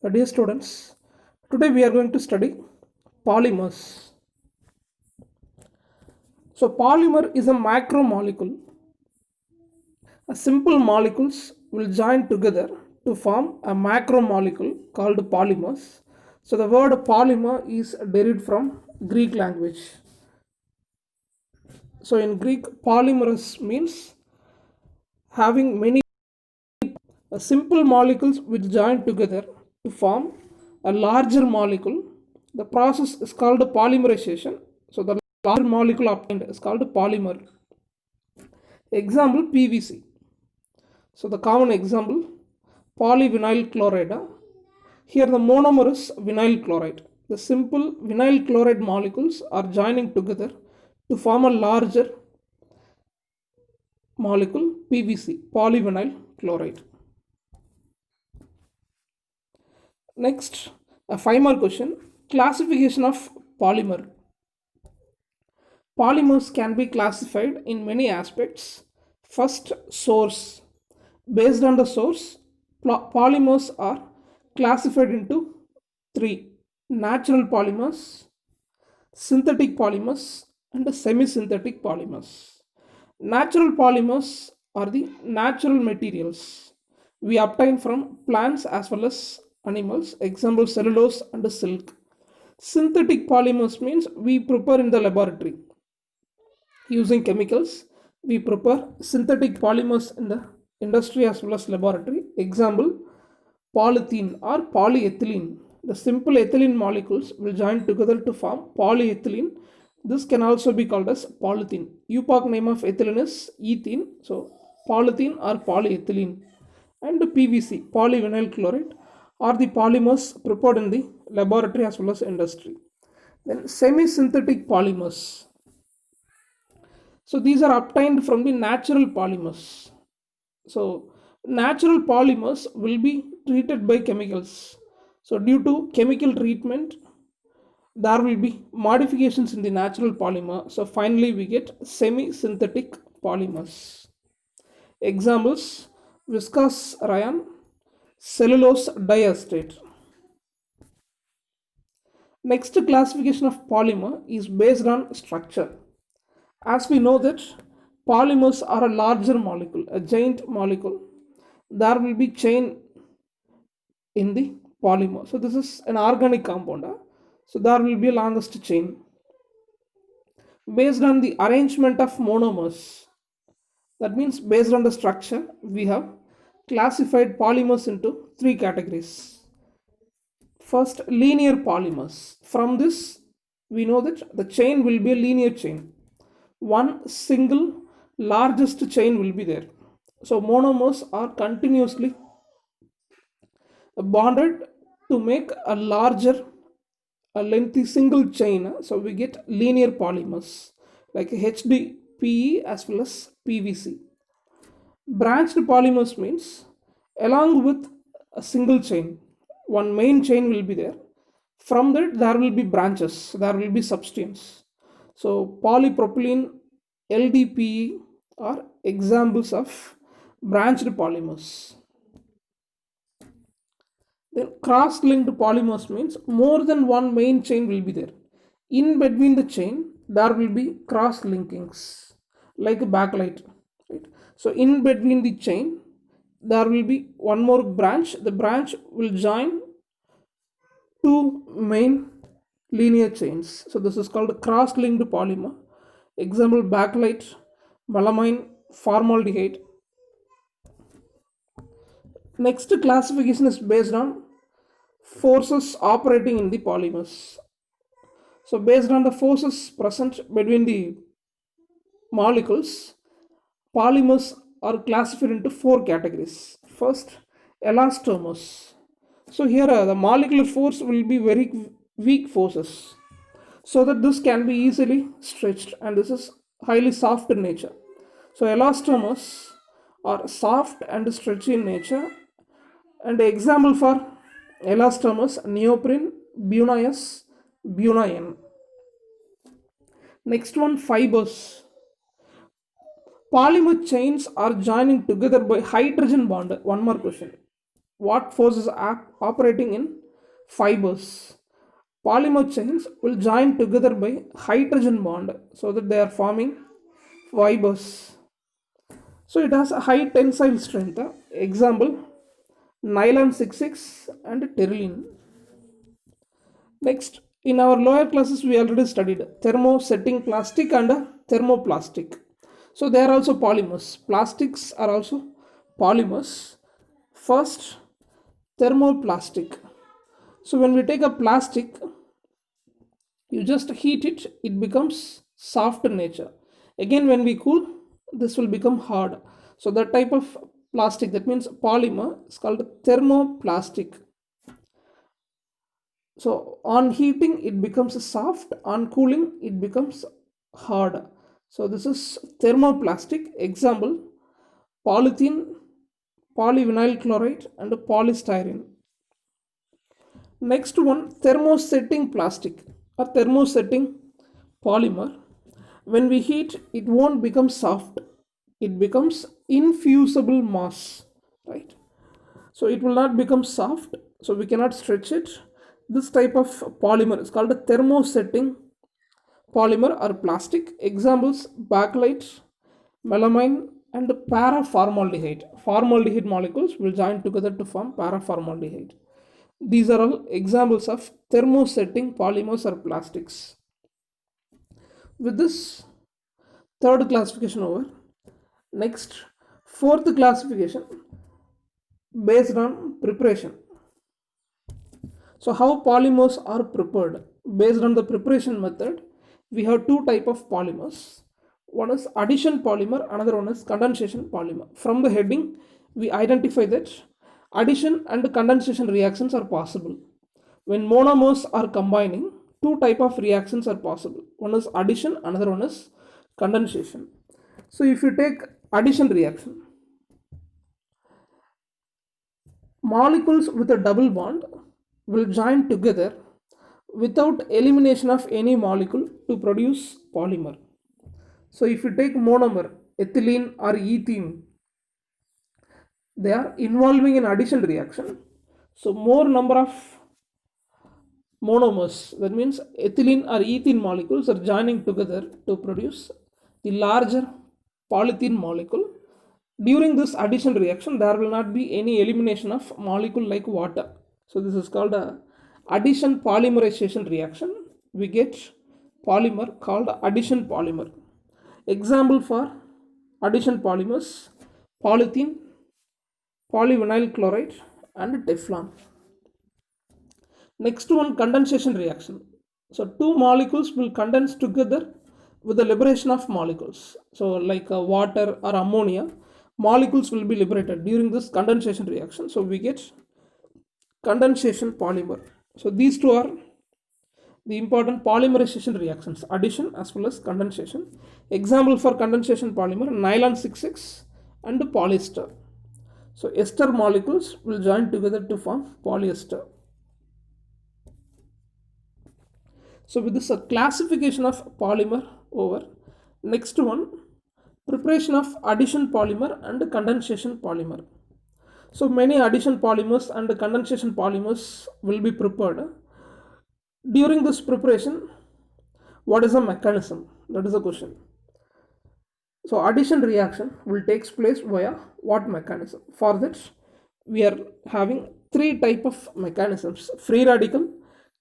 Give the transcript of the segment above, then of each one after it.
Dear students, today we are going to study polymers. So, polymer is a macromolecule. A simple molecules will join together to form a macromolecule called polymers. So, the word polymer is derived from Greek language. So, in Greek, polymerous means having many simple molecules which join together to form a larger molecule. The process is called polymerization. So the larger molecule obtained is called polymer. Example PVC. So the common example polyvinyl chloride. Here the monomer is vinyl chloride. The simple vinyl chloride molecules are joining together to form a larger molecule PVC, polyvinyl chloride. Next, a 5 more question. Classification of polymer. Polymers can be classified in many aspects. First, source. Based on the source, polymers are classified into three: natural polymers, synthetic polymers, and semi-synthetic polymers. Natural polymers are the natural materials we obtain from plants as well as animals, example cellulose and silk. Synthetic polymers means we prepare in the laboratory using chemicals. We prepare synthetic polymers in the industry as well as laboratory. Example polythene or polyethylene. The simple ethylene molecules will join together to form polyethylene. This can also be called as polythene. UPOC name of ethylene is ethene. So polythene or polyethylene. And PVC, polyvinyl chloride, are the polymers prepared in the laboratory as well as industry. Then semi-synthetic polymers. So these are obtained from the natural polymers. So natural polymers will be treated by chemicals. So due to chemical treatment, there will be modifications in the natural polymer. So finally we get semi-synthetic polymers. Examples viscose rayon, cellulose diacetate. Next classification of polymer is based on structure. As we know that polymers are a larger molecule, a giant molecule, there will be chain in the polymer. So this is an organic compound. So there will be a longest chain. Based on the arrangement of monomers, that means based on the structure, we have classified polymers into three categories. First, linear polymers. From this, we know that the chain will be a linear chain. One single largest chain will be there. So monomers are continuously bonded to make a larger, a lengthy single chain. So we get linear polymers like HDPE as well as PVC. Branched polymers means along with a single chain, one main chain will be there. From that, there will be branches, there will be substituents. So, polypropylene, LDPE are examples of branched polymers. Then, cross linked polymers means more than one main chain will be there. In between the chain, there will be cross linkings like a backlight. Right? So, in between the chain, there will be one more branch. The branch will join two main linear chains. So this is called cross-linked polymer. Example bakelite, melamine, formaldehyde. Next classification is based on forces operating in the polymers. So based on the forces present between the molecules, polymers are classified into four categories. First, elastomers. So here the molecular force will be very weak forces, so that this can be easily stretched, and this is highly soft in nature. So elastomers are soft and stretchy in nature, and example for elastomers neoprene, Bunaeus, Bunaen. Next one, fibers. Polymer chains are joining together by hydrogen bond. One more question. what force is operating in fibers. Polymer chains will join together by hydrogen bond so that they are forming fibers. So it has a high tensile strength. Example, nylon 66 and terylene. Next, in our lower classes, we already studied thermosetting plastic and thermoplastic. So they are also polymers. Plastics are also polymers. First, thermoplastic. So when we take a plastic, you just heat it, it becomes soft in nature. Again, when we cool, this will become hard. So that type of plastic, that means polymer, is called thermoplastic. So on heating, it becomes soft. On cooling, it becomes hard. So this is thermoplastic. Example: polythene, polyvinyl chloride, and polystyrene. Next one, thermosetting plastic or thermosetting polymer. When we heat, it won't become soft. It becomes infusible mass, right? So it will not become soft. So we cannot stretch it. This type of polymer is called a thermosetting polymer or plastic. Examples: bakelite, melamine, and paraformaldehyde. Formaldehyde molecules will join together to form paraformaldehyde. These are all examples of thermosetting polymers or plastics. With this, third classification over. Next, fourth classification based on preparation. So how polymers are prepared? Based on the preparation method, we have two type of polymers. One is addition polymer, another one is condensation polymer. From the heading, we identify that addition and condensation reactions are possible. When monomers are combining, two type of reactions are possible. One is addition, another one is condensation. So if you take addition reaction, molecules with a double bond will join together without elimination of any molecule to produce polymer. So if you take monomer, ethylene or ethene, they are involving in addition reaction. So more number of monomers, that means ethylene or ethene molecules, are joining together to produce the larger polythene molecule. During this addition reaction, there will not be any elimination of molecule like water. So this is called a addition polymerization reaction. We get polymer called addition polymer. Example for addition polymers: polythene, polyvinyl chloride, and Teflon. Next one, condensation reaction. So two molecules will condense together with the liberation of molecules. So like water or ammonia, molecules will be liberated during this condensation reaction. So we get condensation polymer. So these two are the important polymerization reactions, addition as well as condensation. Example for condensation polymer: nylon 66 and polyester. So ester molecules will join together to form polyester. So with this classification of polymer over. Next one, preparation of addition polymer and condensation polymer. So many addition polymers and condensation polymers will be prepared. During this preparation, what is the mechanism? That is the question. So addition reaction will take place via what mechanism? For that, we are having three type of mechanisms: free radical,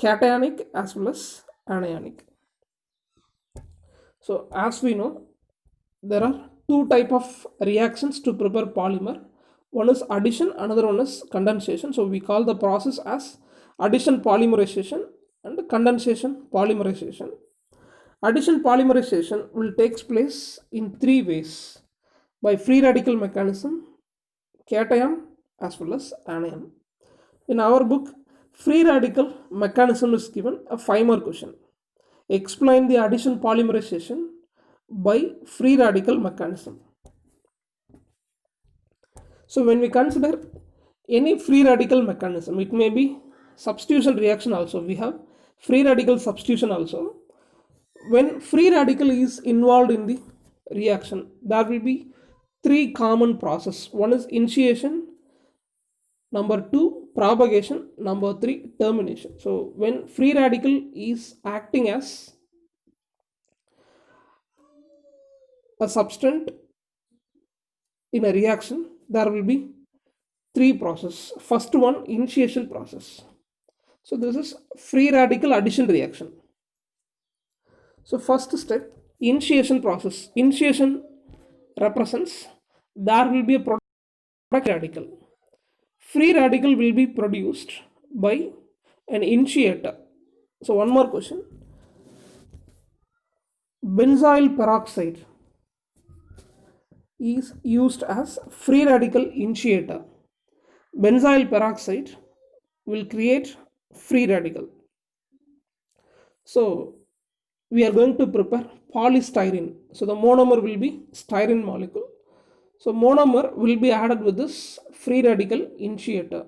cationic, as well as anionic. So as we know, there are two type of reactions to prepare polymer. One is addition, another one is condensation. So we call the process as addition polymerization and condensation polymerization. Addition polymerization will take place in three ways: by free radical mechanism, cation, as well as anion. In our book, free radical mechanism is given a 5 mark question. Explain the addition polymerization by free radical mechanism. So when we consider any free radical mechanism, it may be substitution reaction also. We have free radical substitution also. When free radical is involved in the reaction, there will be three common process. One is initiation, Number 2, propagation. Number 3, termination. So when free radical is acting as a substance in a reaction, there will be three process. First one, initiation process. So this is free radical addition reaction. So first step, initiation process. Initiation represents there will be a product radical. Free radical will be produced by an initiator. So one more question. Benzyl peroxide is used as free radical initiator. Benzyl peroxide will create free radical. So we are going to prepare polystyrene. So the monomer will be styrene molecule. So monomer will be added with this free radical initiator.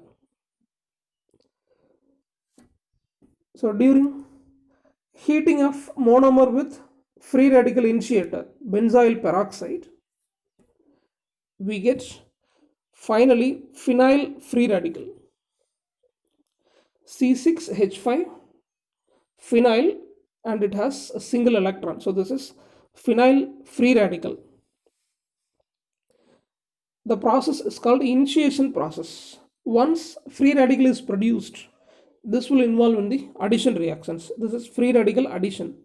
So during heating of monomer with free radical initiator, benzyl peroxide, we get finally phenyl free radical. C6H5 phenyl, and it has a single electron. So this is phenyl free radical. The process is called initiation process. Once free radical is produced, this will involve in the addition reactions. This is free radical addition.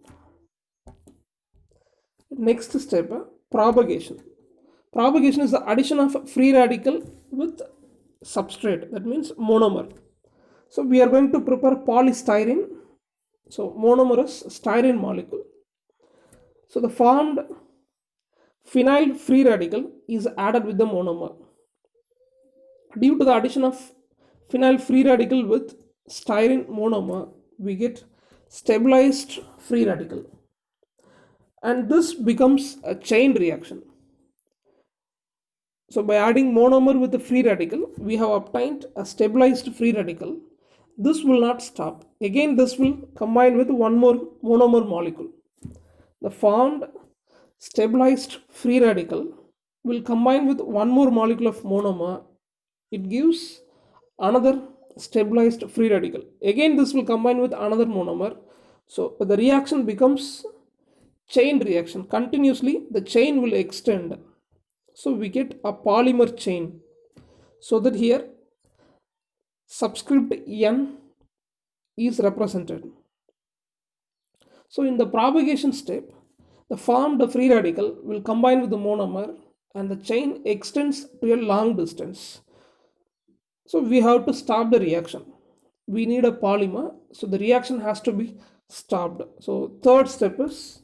Next step, propagation. Propagation is the addition of free radical with substrate, that means monomer. So we are going to prepare polystyrene. So monomer is styrene molecule. So the formed phenyl free radical is added with the monomer. Due to the addition of phenyl free radical with styrene monomer, we get stabilized free radical. And this becomes a chain reaction. So by adding monomer with the free radical, we have obtained a stabilized free radical. This will not stop. Again, this will combine with one more monomer molecule. The formed stabilized free radical will combine with one more molecule of monomer. It gives another stabilized free radical. Again, this will combine with another monomer. So the reaction becomes chain reaction. Continuously, the chain will extend. So we get a polymer chain. So that here subscript N is represented. So in the propagation step, the formed free radical will combine with the monomer and the chain extends to a long distance. So we have to stop the reaction. We need a polymer, so the reaction has to be stopped. So third step is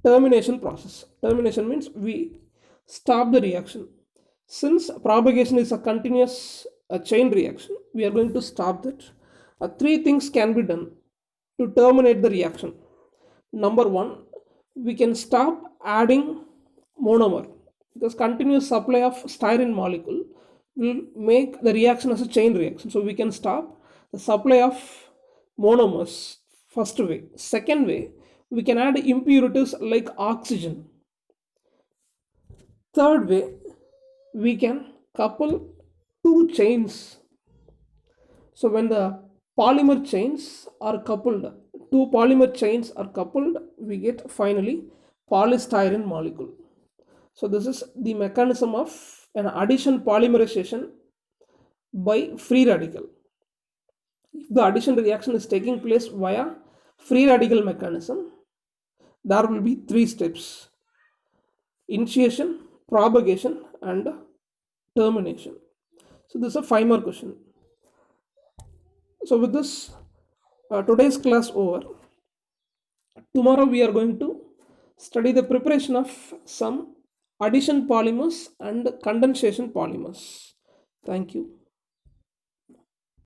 termination process. Termination means we stop the reaction. Since propagation is a continuous chain reaction, we are going to stop that. Three things can be done to terminate the reaction. Number one, we can stop adding monomer because continuous supply of styrene molecule will make the reaction as a chain reaction. So we can stop the supply of monomers, first way. Second way, we can add impurities like oxygen. Third way, we can couple two chains. So when the polymer chains are coupled, two polymer chains are coupled, we get finally polystyrene molecule. So this is the mechanism of an addition polymerization by free radical. If the addition reaction is taking place via free radical mechanism, there will be three steps: initiation, propagation, and termination. So this is a 5 mark question. So with this, today's class over. Tomorrow we are going to study the preparation of some addition polymers and condensation polymers. Thank you.